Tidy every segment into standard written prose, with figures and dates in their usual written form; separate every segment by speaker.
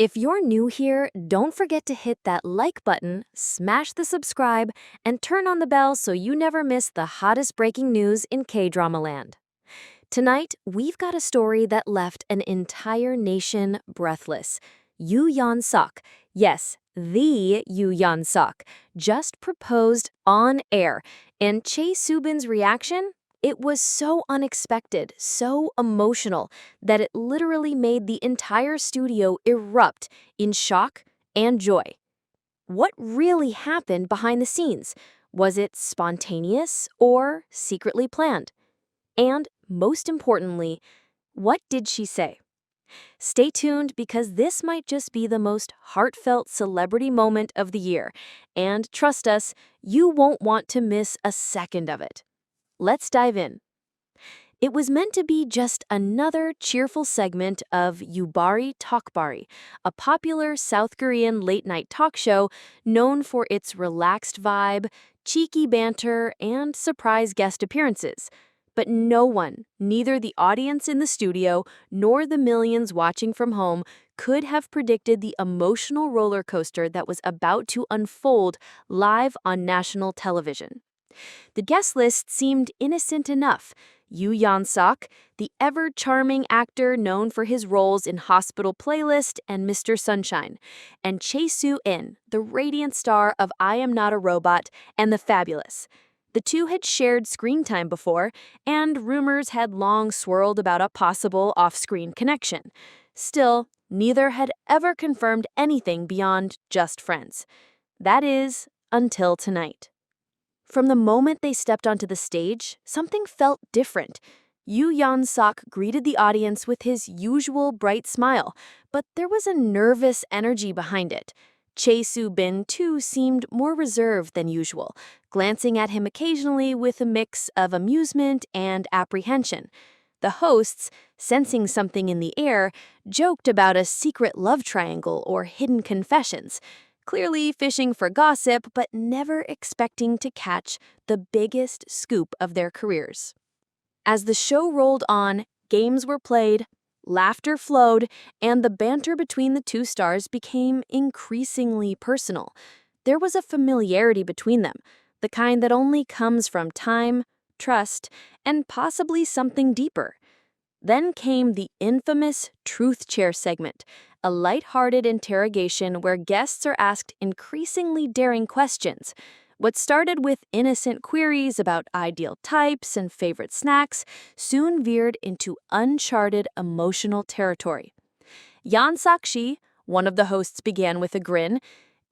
Speaker 1: If you're new here, don't forget to hit that like button, smash the subscribe, and turn on the bell so you never miss the hottest breaking news in K-drama land. Tonight, we've got a story that left an entire nation breathless. Yoo Yeon-seok, yes, the Yoo Yeon-seok, just proposed on air, and Chae Soo-bin's reaction? It was so unexpected, so emotional, that it literally made the entire studio erupt in shock and joy. What really happened behind the scenes? Was it spontaneous or secretly planned? And most importantly, what did she say? Stay tuned because this might just be the most heartfelt celebrity moment of the year, and trust us, you won't want to miss a second of it. Let's dive in. It was meant to be just another cheerful segment of Yubari Talkbari, a popular South Korean late-night talk show known for its relaxed vibe, cheeky banter, and surprise guest appearances. But no one, neither the audience in the studio nor the millions watching from home, could have predicted the emotional roller coaster that was about to unfold live on national television. The guest list seemed innocent enough. Yoo Yeon-seok, the ever-charming actor known for his roles in Hospital Playlist and Mr. Sunshine, and Chae Soo-bin, the radiant star of I Am Not a Robot and The Fabulous. The two had shared screen time before, and rumors had long swirled about a possible off-screen connection. Still, neither had ever confirmed anything beyond just friends. That is, until tonight. From the moment they stepped onto the stage, something felt different. Yoo Yeon-seok greeted the audience with his usual bright smile, but there was a nervous energy behind it. Chae Soo-bin, too, seemed more reserved than usual, glancing at him occasionally with a mix of amusement and apprehension. The hosts, sensing something in the air, joked about a secret love triangle or hidden confessions, clearly fishing for gossip but never expecting to catch the biggest scoop of their careers. As the show rolled on, games were played, laughter flowed, and the banter between the two stars became increasingly personal. There was a familiarity between them, the kind that only comes from time, trust, and possibly something deeper. Then came the infamous Truth Chair segment, a light-hearted interrogation where guests are asked increasingly daring questions. What started with innocent queries about ideal types and favorite snacks soon veered into uncharted emotional territory. Yeon-seok, one of the hosts, began with a grin.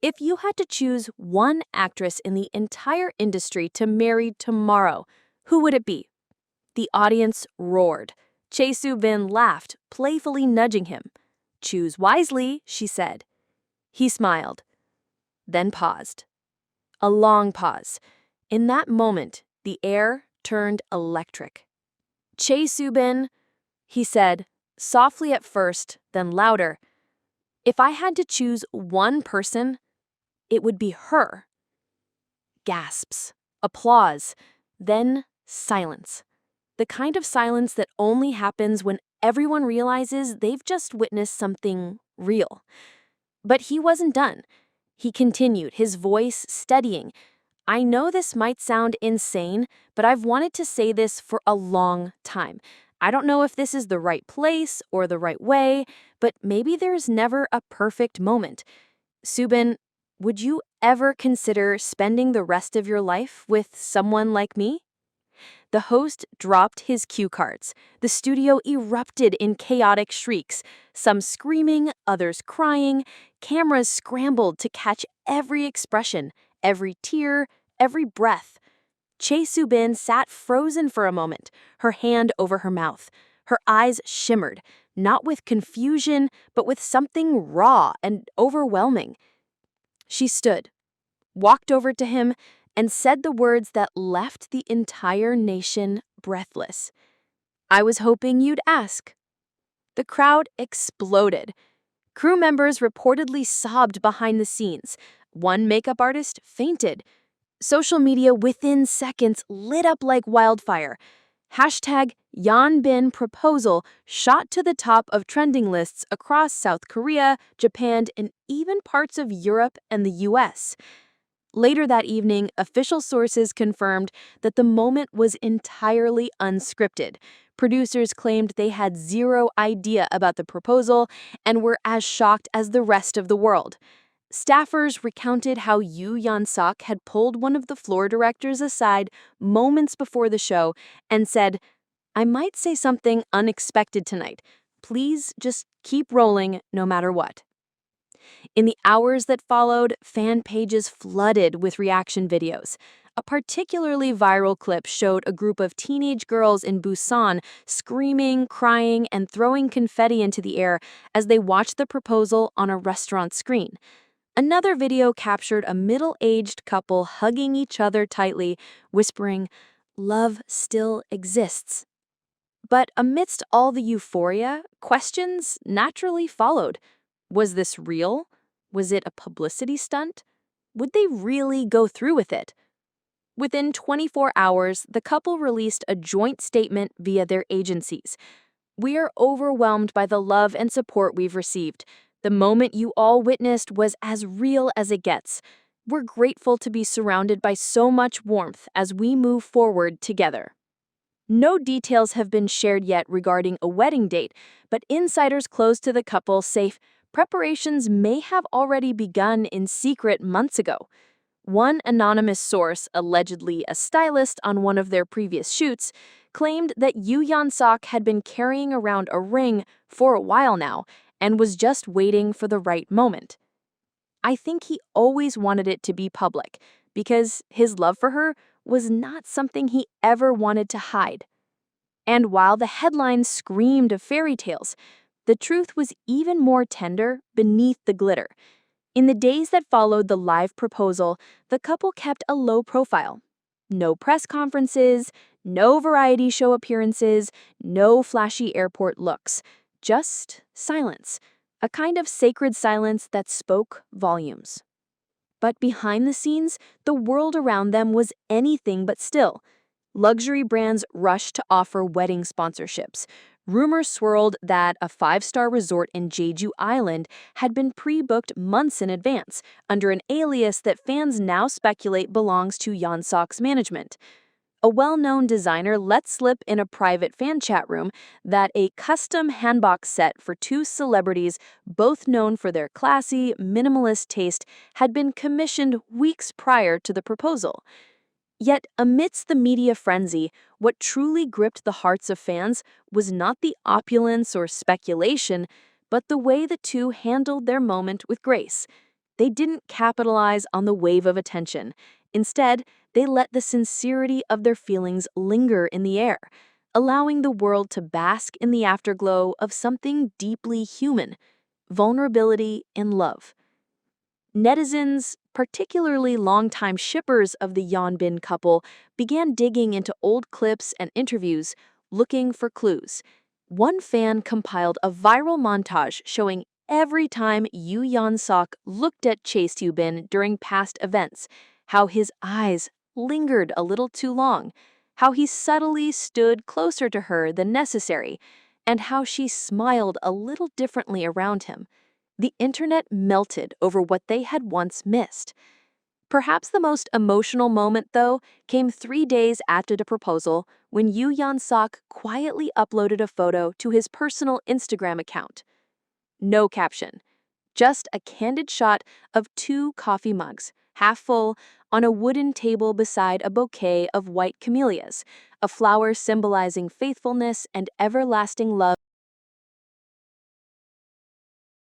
Speaker 1: If you had to choose one actress in the entire industry to marry tomorrow, who would it be? The audience roared. Chae Soo-bin laughed, playfully nudging him. "Choose wisely," she said. He smiled, then paused. A long pause. In that moment, the air turned electric. "Chae Soo-bin," he said, softly at first, then louder. "If I had to choose one person, it would be her." Gasps, applause, then silence. The kind of silence that only happens when everyone realizes they've just witnessed something real. But he wasn't done. He continued, his voice steadying. "I know this might sound insane, but I've wanted to say this for a long time. I don't know if this is the right place or the right way, but maybe there's never a perfect moment. Soo-bin, would you ever consider spending the rest of your life with someone like me?" The host dropped his cue cards. The studio erupted in chaotic shrieks, some screaming, others crying. Cameras scrambled to catch every expression, every tear, every breath. Chae Soo-bin sat frozen for a moment, her hand over her mouth. Her eyes shimmered, not with confusion, but with something raw and overwhelming. She stood, walked over to him, and said the words that left the entire nation breathless. "I was hoping you'd ask." The crowd exploded. Crew members reportedly sobbed behind the scenes. One makeup artist fainted. Social media within seconds lit up like wildfire. Hashtag Yeonbin proposal shot to the top of trending lists across South Korea, Japan, and even parts of Europe and the US. Later that evening, official sources confirmed that the moment was entirely unscripted. Producers claimed they had zero idea about the proposal and were as shocked as the rest of the world. Staffers recounted how Yoo Yeon-seok had pulled one of the floor directors aside moments before the show and said, "I might say something unexpected tonight. Please just keep rolling no matter what." In the hours that followed, fan pages flooded with reaction videos. A particularly viral clip showed a group of teenage girls in Busan screaming, crying, and throwing confetti into the air as they watched the proposal on a restaurant screen. Another video captured a middle-aged couple hugging each other tightly, whispering, "Love still exists." But amidst all the euphoria, questions naturally followed. Was this real? Was it a publicity stunt? Would they really go through with it? Within 24 hours, the couple released a joint statement via their agencies. "We are overwhelmed by the love and support we've received. The moment you all witnessed was as real as it gets. We're grateful to be surrounded by so much warmth as we move forward together." No details have been shared yet regarding a wedding date, but insiders close to the couple say preparations may have already begun in secret months ago. One anonymous source, allegedly a stylist on one of their previous shoots, claimed that Yoo Yeon-seok had been carrying around a ring for a while now and was just waiting for the right moment. "I think he always wanted it to be public because his love for her was not something he ever wanted to hide." And while the headlines screamed of fairy tales, the truth was even more tender beneath the glitter. In the days that followed the live proposal, the couple kept a low profile. No press conferences, no variety show appearances, no flashy airport looks. Just silence, a kind of sacred silence that spoke volumes. But behind the scenes, the world around them was anything but still. Luxury brands rushed to offer wedding sponsorships. Rumors swirled that a five-star resort in Jeju Island had been pre-booked months in advance under an alias that fans now speculate belongs to Yeon-seok's management. A well-known designer let slip in a private fan chat room that a custom handbox set for two celebrities, both known for their classy, minimalist taste, had been commissioned weeks prior to the proposal. Yet, amidst the media frenzy, what truly gripped the hearts of fans was not the opulence or speculation, but the way the two handled their moment with grace. They didn't capitalize on the wave of attention. Instead, they let the sincerity of their feelings linger in the air, allowing the world to bask in the afterglow of something deeply human: vulnerability in love. Netizens, particularly longtime shippers of the Yeonbin couple, began digging into old clips and interviews, looking for clues. One fan compiled a viral montage showing every time Yoo Yeon-seok looked at Chae Soo-bin during past events, how his eyes lingered a little too long, how he subtly stood closer to her than necessary, and how she smiled a little differently around him. The internet melted over what they had once missed. Perhaps the most emotional moment, though, came 3 days after the proposal when Yoo Yeon-seok quietly uploaded a photo to his personal Instagram account. No caption, just a candid shot of two coffee mugs, half full, on a wooden table beside a bouquet of white camellias, a flower symbolizing faithfulness and everlasting love.